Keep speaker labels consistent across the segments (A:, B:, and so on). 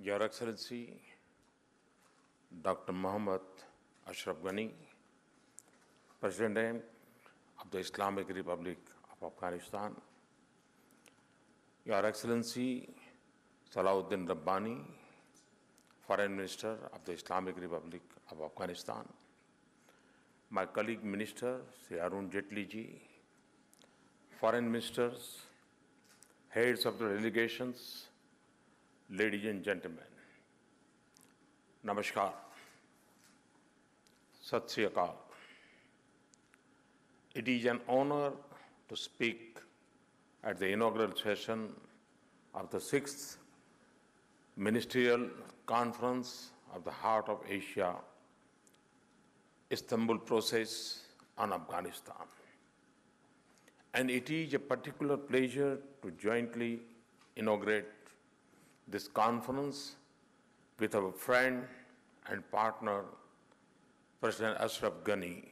A: Your Excellency, Dr. Mohammad Ashraf Ghani, President of the Islamic Republic of Afghanistan, Your Excellency Salahuddin Rabbani, Foreign Minister of the Islamic Republic of Afghanistan, my colleague Minister Shri Arun Jaitley ji, Foreign Ministers, heads of the delegations, ladies and gentlemen, Namaskar, Sat Sri Akal. It is an honor to speak at the inaugural session of the 6th Ministerial Conference of the Heart of Asia, Istanbul process on Afghanistan. And it is a particular pleasure to jointly inaugurate this conference with our friend and partner, President Ashraf Ghani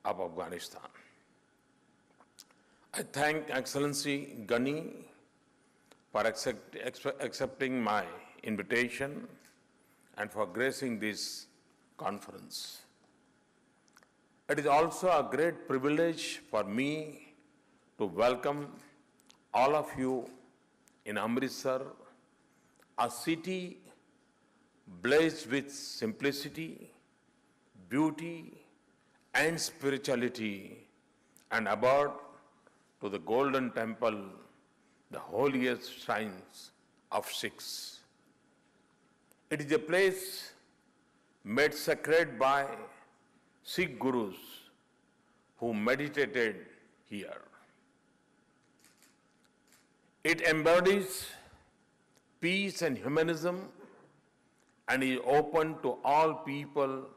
A: of Afghanistan. I thank Excellency Ghani for accepting my invitation and for gracing this conference. It is also a great privilege for me to welcome all of you in Amritsar, a city blessed with simplicity, beauty, and spirituality, and abode to the Golden Temple, the holiest shrines of Sikhs. It is a place made sacred by Sikh Gurus who meditated here. It embodies peace and humanism and is open to all people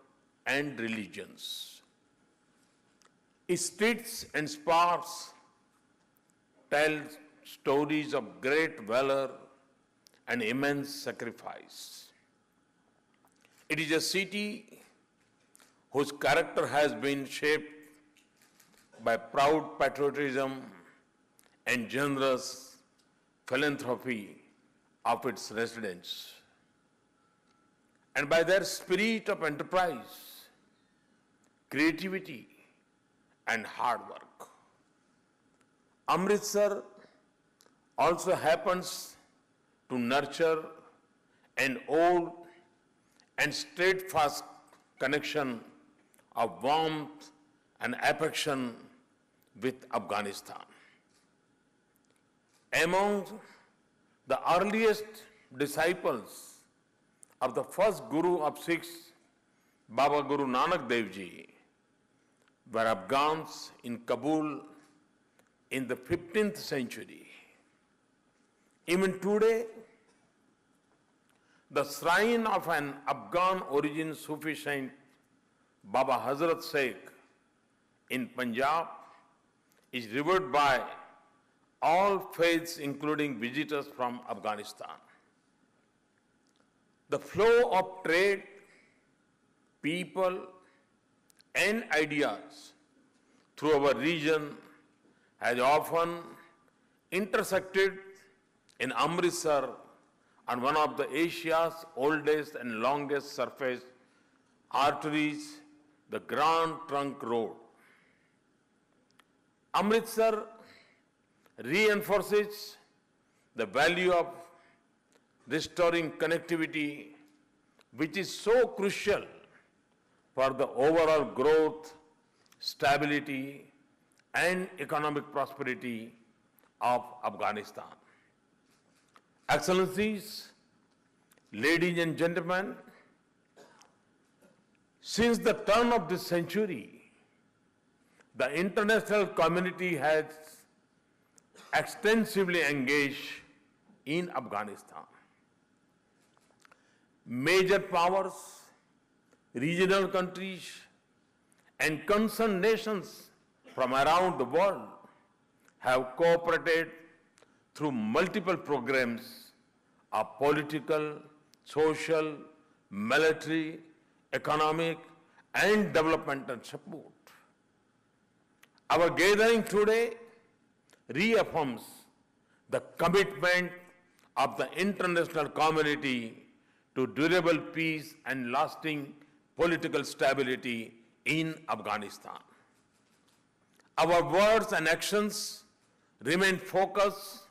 A: and religions. Its streets and squares tell stories of great valor and immense sacrifice. It is a city whose character has been shaped by proud patriotism and generous philanthropy of its residents, and by their spirit of enterprise, creativity, and hard work. Amritsar also happens to nurture an old and steadfast connection of warmth and affection with Afghanistan. Among the earliest disciples of the first Guru of Sikhs, Baba Guru Nanak Dev Ji, were Afghans in Kabul in the 15th century. Even today, the shrine of an Afghan origin Sufi saint, Baba Hazrat Sheikh in Punjab, is revered by all faiths, including visitors from Afghanistan. The flow of trade, people, and ideas through our region has often intersected in Amritsar on one of the Asia's oldest and longest surface arteries, the Grand Trunk Road. Amritsar reinforces the value of restoring connectivity, which is so crucial for the overall growth, stability, and economic prosperity of Afghanistan. Excellencies, ladies and gentlemen, since the turn of this century, the international community has extensively engaged in Afghanistan. Major powers, regional countries, and concerned nations from around the world have cooperated through multiple programs of political, social, military, economic, and developmental support. Our gathering today reaffirms the commitment of the international community to durable peace and lasting political stability in Afghanistan. Our words and actions remain focused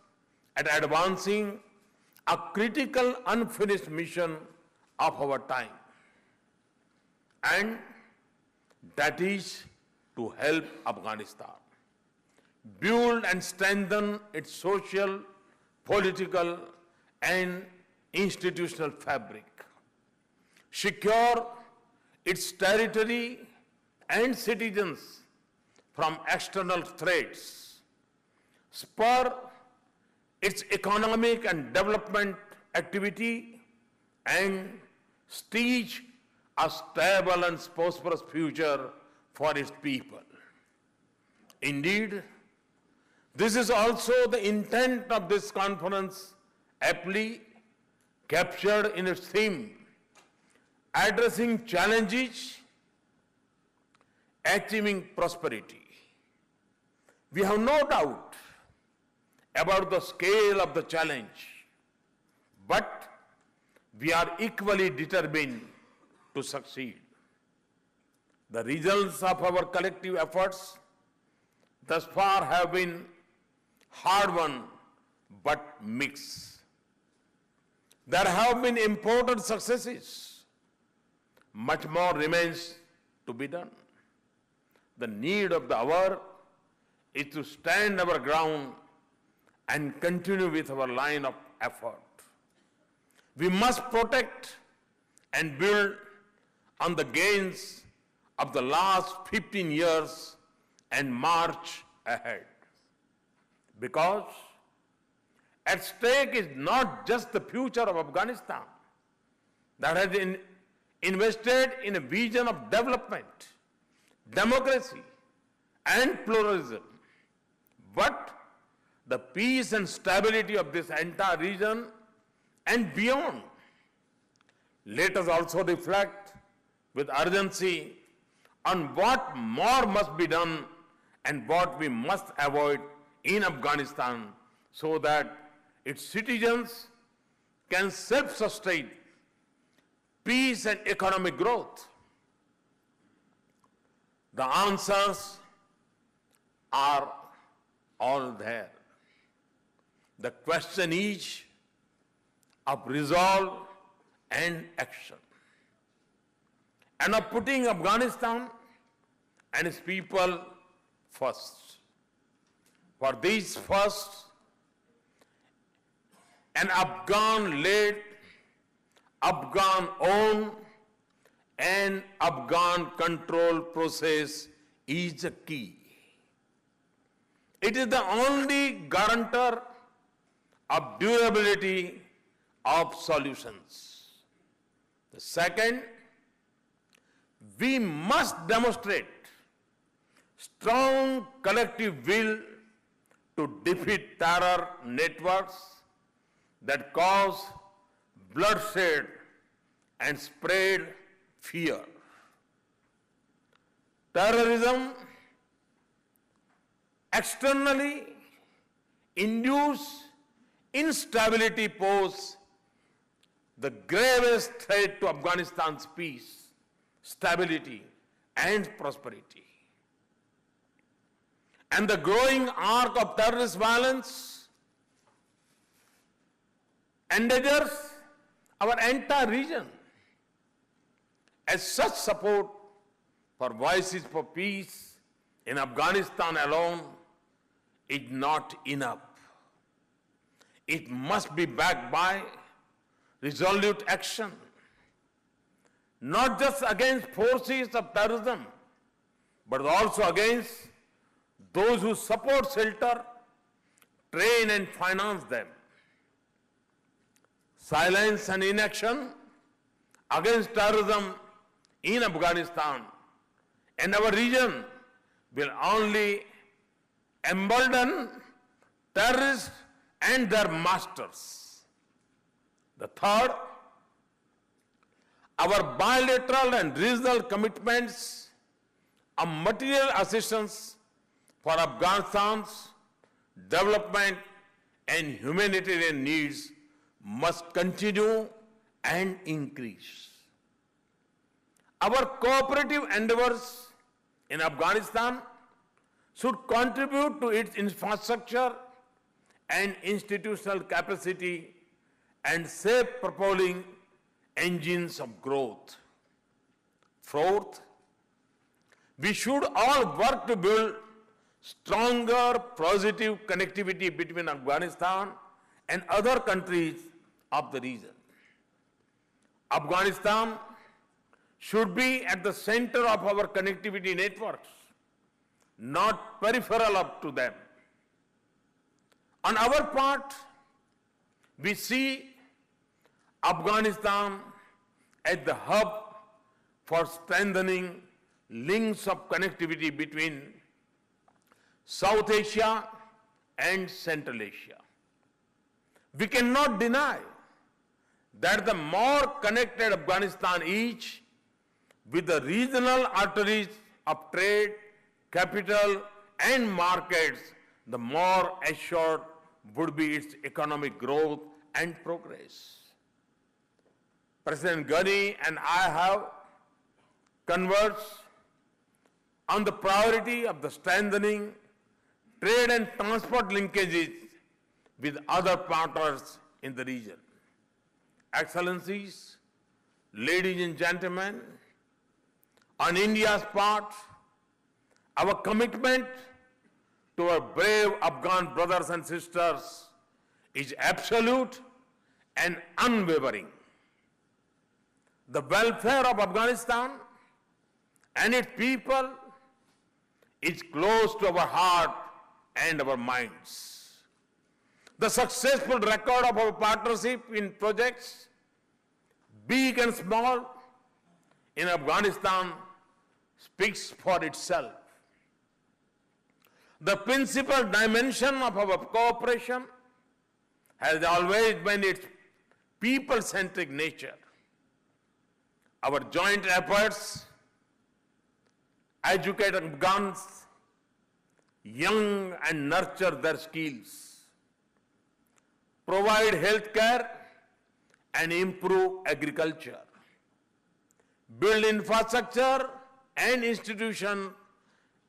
A: at advancing a critical unfinished mission of our time, and that is to help Afghanistan build and strengthen its social, political, and institutional fabric, secure its territory and citizens from external threats, spur its economic and development activity, and stage a stable and prosperous future for its people. Indeed, this is also the intent of this conference, aptly captured in its theme, addressing challenges, achieving prosperity. We have no doubt about the scale of the challenge, but we are equally determined to succeed. The results of our collective efforts thus far have been hard-won but mixed. There have been important successes. Much more remains to be done. The need of the hour is to stand our ground and continue with our line of effort. We must protect and build on the gains of the last 15 years and march ahead. Because at stake is not just the future of Afghanistan that has been invested in a vision of development, democracy, and pluralism, but the peace and stability of this entire region and beyond. Let us also reflect with urgency on what more must be done and what we must avoid in Afghanistan so that its citizens can self-sustain peace and economic growth. The answers are all there. The question is of resolve and action, and of putting Afghanistan and its people first. For this first, an Afghan-led, Afghan-owned, and Afghan-controlled process is the key. It is the only guarantor of durability of solutions. The second, we must demonstrate strong collective will to defeat terror networks that cause bloodshed and spread fear. Terrorism externally induce instability pose the gravest threat to Afghanistan's peace, stability, and prosperity. And the growing arc of terrorist violence endangers our entire region. As such, support for Voices for Peace in Afghanistan alone is not enough. It must be backed by resolute action, not just against forces of terrorism, but also against those who support, shelter, train, and finance them. Silence and inaction against terrorism in Afghanistan and our region will only embolden terrorists and their masters. The third, our bilateral and regional commitments of material assistance for Afghanistan's development and humanitarian needs must continue and increase. Our cooperative endeavors in Afghanistan should contribute to its infrastructure and institutional capacity and shape propelling engines of growth. Fourth, we should all work to build stronger positive connectivity between Afghanistan and other countries of the region. Afghanistan should be at the center of our connectivity networks, not peripheral up to them. On our part, we see Afghanistan as the hub for strengthening links of connectivity between South Asia and Central Asia. We cannot deny that the more connected Afghanistan is with the regional arteries of trade, capital, and markets, the more assured would be its economic growth and progress. President Ghani and I have conversed on the priority of the strengthening trade and transport linkages with other partners in the region. Excellencies, ladies and gentlemen, on India's part, our commitment to our brave Afghan brothers and sisters is absolute and unwavering. The welfare of Afghanistan and its people is close to our heart and our minds. The successful record of our partnership in projects, big and small, in Afghanistan speaks for itself. The principal dimension of our cooperation has always been its people-centric nature. Our joint efforts educate Afghans young and nurture their skills, provide health care and improve agriculture, build infrastructure and institutions,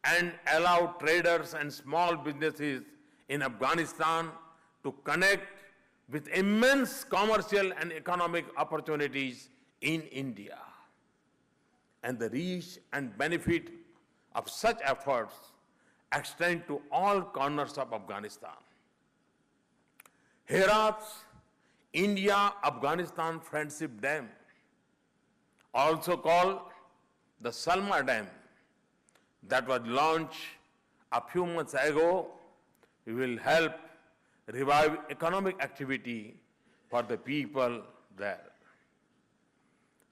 A: and allow traders and small businesses in Afghanistan to connect with immense commercial and economic opportunities in India. And the reach and benefit of such efforts extend to all corners of Afghanistan. Herat's India-Afghanistan Friendship Dam, also called the Salma Dam, that was launched a few months ago, will help revive economic activity for the people there.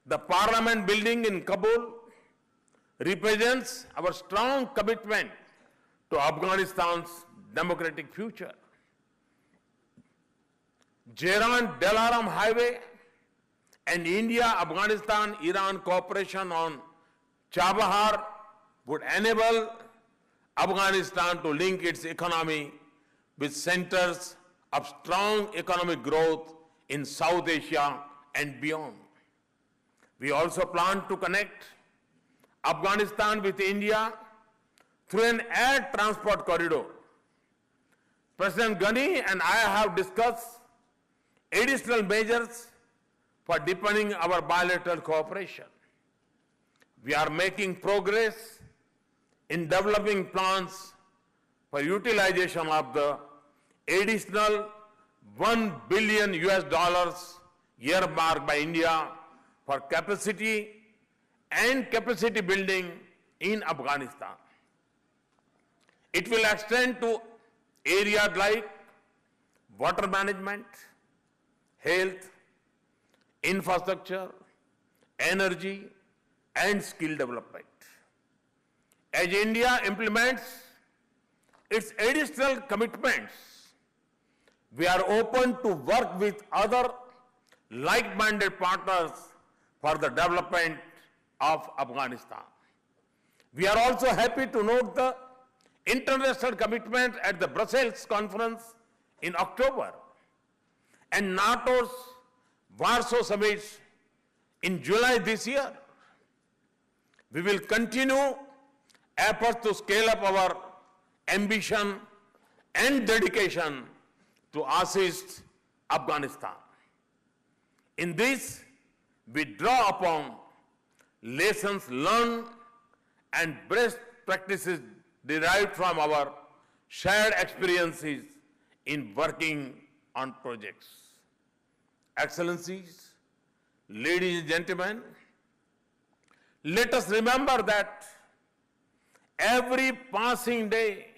A: The Parliament building in Kabul represents our strong commitment to Afghanistan's democratic future. Tehran-Dalaram Highway and India-Afghanistan-Iran cooperation on Chabahar would enable Afghanistan to link its economy with centers of strong economic growth in South Asia and beyond. We also plan to connect Afghanistan with India through an air transport corridor. President Ghani and I have discussed additional measures for deepening our bilateral cooperation. We are making progress in developing plans for utilization of the additional $1 billion earmarked by India for capacity and capacity building in Afghanistan. It will extend to areas like water management, health, infrastructure, energy, and skill development. As India implements its additional commitments, we are open to work with other like-minded partners for the development of Afghanistan. We are also happy to note the international commitment at the Brussels conference in October and NATO's Warsaw Summit in July this year. We will continue efforts to scale up our ambition and dedication to assist Afghanistan. In this, we draw upon lessons learned and best practices derived from our shared experiences in working on projects. Excellencies, ladies and gentlemen, let us remember that every passing day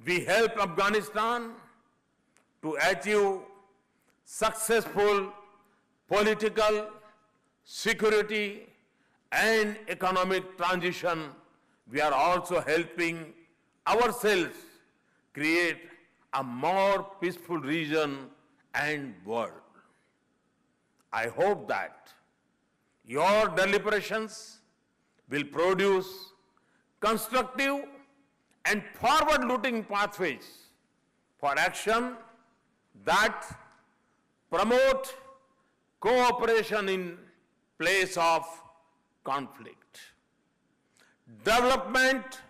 A: we help Afghanistan to achieve successful political, security, and economic transition. We are also helping ourselves create a more peaceful region and world. I hope that your deliberations will produce constructive and forward-looking pathways for action that promote cooperation in place of conflict, development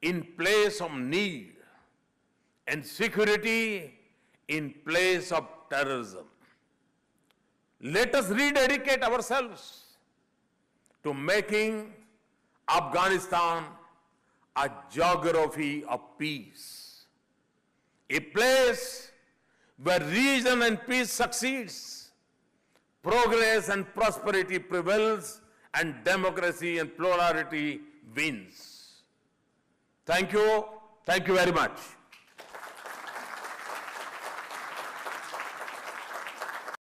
A: in place of need, and security in place of terrorism. Let us rededicate ourselves to making Afghanistan a geography of peace, a place where reason and peace succeeds, progress and prosperity prevails, and democracy and plurality wins. Thank you very much.